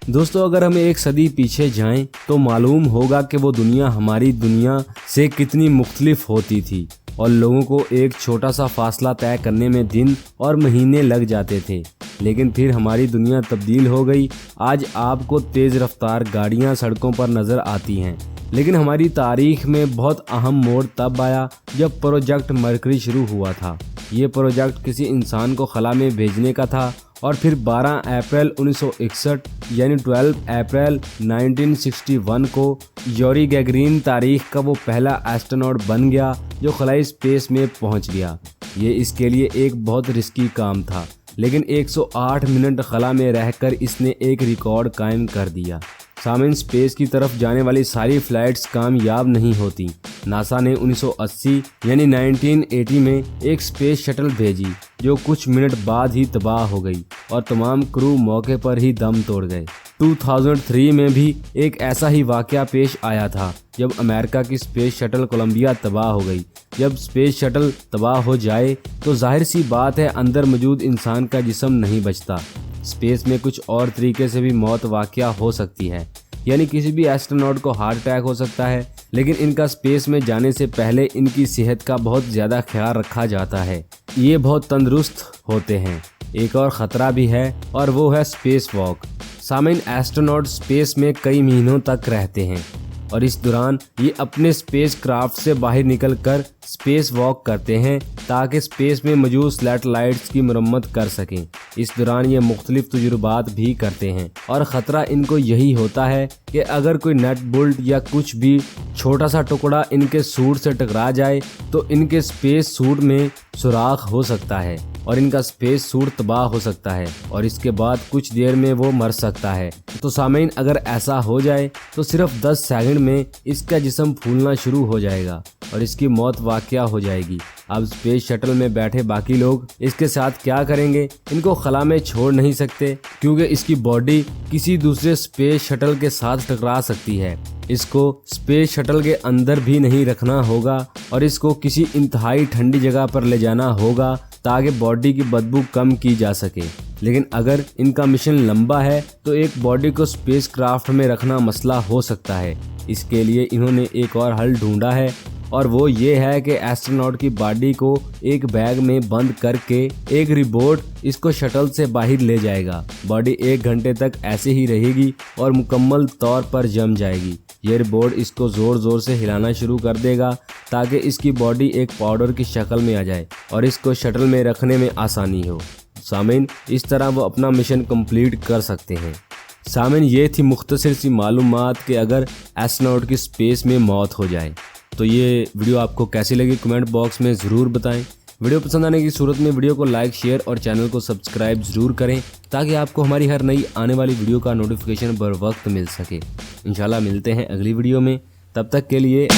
दोस्तों अगर हम एक सदी पीछे जाएं तो मालूम होगा कि वो दुनिया हमारी दुनिया से कितनी मुख्तलिफ होती थी और लोगों को एक छोटा सा फासला तय करने में दिन और महीने लग जाते थे। लेकिन फिर हमारी दुनिया तब्दील हो गई। आज आपको तेज़ रफ्तार गाड़ियां सड़कों पर नज़र आती हैं, लेकिन हमारी तारीख में बहुत अहम मोड़ तब आया जब प्रोजेक्ट मरकरी शुरू हुआ था। ये प्रोजेक्ट किसी इंसान को खला में भेजने का था और फिर 12 अप्रैल 1961 यानी 12 अप्रैल 1961 को यूरी गैगरिन तारीख का वो पहला एस्ट्रोनॉट बन गया जो खलाई स्पेस में पहुंच गया। ये इसके लिए एक बहुत रिस्की काम था, लेकिन 108 मिनट खला में रहकर इसने एक रिकॉर्ड कायम कर दिया। सामने स्पेस की तरफ जाने वाली सारी फ्लाइट्स कामयाब नहीं होती। नासा ने 1980 यानी 1980 में एक स्पेस शटल भेजी जो कुछ मिनट बाद ही तबाह हो गई और तमाम क्रू मौके पर ही दम तोड़ गए। 2003 में भी एक ऐसा ही वाकया पेश आया था जब अमेरिका की स्पेस शटल कोलंबिया तबाह हो गई। जब स्पेस शटल तबाह हो जाए तो जाहिर सी बात है अंदर मौजूद इंसान का जिस्म नहीं बचता। स्पेस में कुछ और तरीके से भी मौत वाकया हो सकती है, यानी किसी भी एस्ट्रोनॉट को हार्ट अटैक हो सकता है, लेकिन इनका स्पेस में जाने से पहले इनकी सेहत का बहुत ज़्यादा ख्याल रखा जाता है। ये बहुत तंदुरुस्त होते हैं। एक और ख़तरा भी है और वो है स्पेस वॉक। सामीन, एस्ट्रोनॉट स्पेस में कई महीनों तक रहते हैं और इस दौरान ये अपने स्पेस क्राफ्ट से बाहर निकलकर स्पेस वॉक करते हैं ताकि स्पेस में मौजूद सैटेलाइट्स की मरम्मत कर सकें। इस दौरान ये मुख्तलिफ तजुर्बात भी करते हैं और ख़तरा इनको यही होता है कि अगर कोई नट बोल्ट या कुछ भी छोटा सा टुकड़ा इनके सूट से टकरा जाए तो इनके स्पेस सूट में सुराख हो सकता है और इनका स्पेस सूट तबाह हो सकता है और इसके बाद कुछ देर में वो मर सकता है। तो सामीन, अगर ऐसा हो जाए तो सिर्फ 10 सेकंड में इसका जिस्म फूलना शुरू हो जाएगा और इसकी मौत वाकया हो जाएगी। अब स्पेस शटल में बैठे बाकी लोग इसके साथ क्या करेंगे? इनको खला में छोड़ नहीं सकते क्योंकि इसकी बॉडी किसी दूसरे स्पेस शटल के साथ टकरा सकती है। इसको स्पेस शटल के अंदर भी नहीं रखना होगा और इसको किसी इंतहाई ठंडी जगह पर ले जाना होगा ताकि बॉडी की बदबू कम की जा सके। लेकिन अगर इनका मिशन लंबा है तो एक बॉडी को स्पेस क्राफ्ट में रखना मसला हो सकता है। इसके लिए इन्होंने एक और हल ढूंढा है और वो ये है कि एस्ट्रोनॉट की बॉडी को एक बैग में बंद करके एक रोबोट इसको शटल से बाहर ले जाएगा। बॉडी 1 घंटे तक ऐसे ही रहेगी और मुकम्मल तौर पर जम जाएगी। ये रोबोट इसको ज़ोर ज़ोर से हिलाना शुरू कर देगा ताकि इसकी बॉडी एक पाउडर की शक्ल में आ जाए और इसको शटल में रखने में आसानी हो। सामीन, इस तरह वो अपना मिशन कंप्लीट कर सकते हैं। सामीन, ये थी मुख्तसर सी मालूमात कि अगर एस्ट्रोनॉट की स्पेस में मौत हो जाए। तो ये वीडियो आपको कैसी लगी कमेंट बॉक्स में ज़रूर बताएं। वीडियो पसंद आने की सूरत में वीडियो को लाइक, शेयर और चैनल को सब्सक्राइब ज़रूर करें ताकि आपको हमारी हर नई आने वाली वीडियो का नोटिफिकेशन बर वक्त मिल सके। इंशाल्लाह मिलते हैं अगली वीडियो में, तब तक के लिए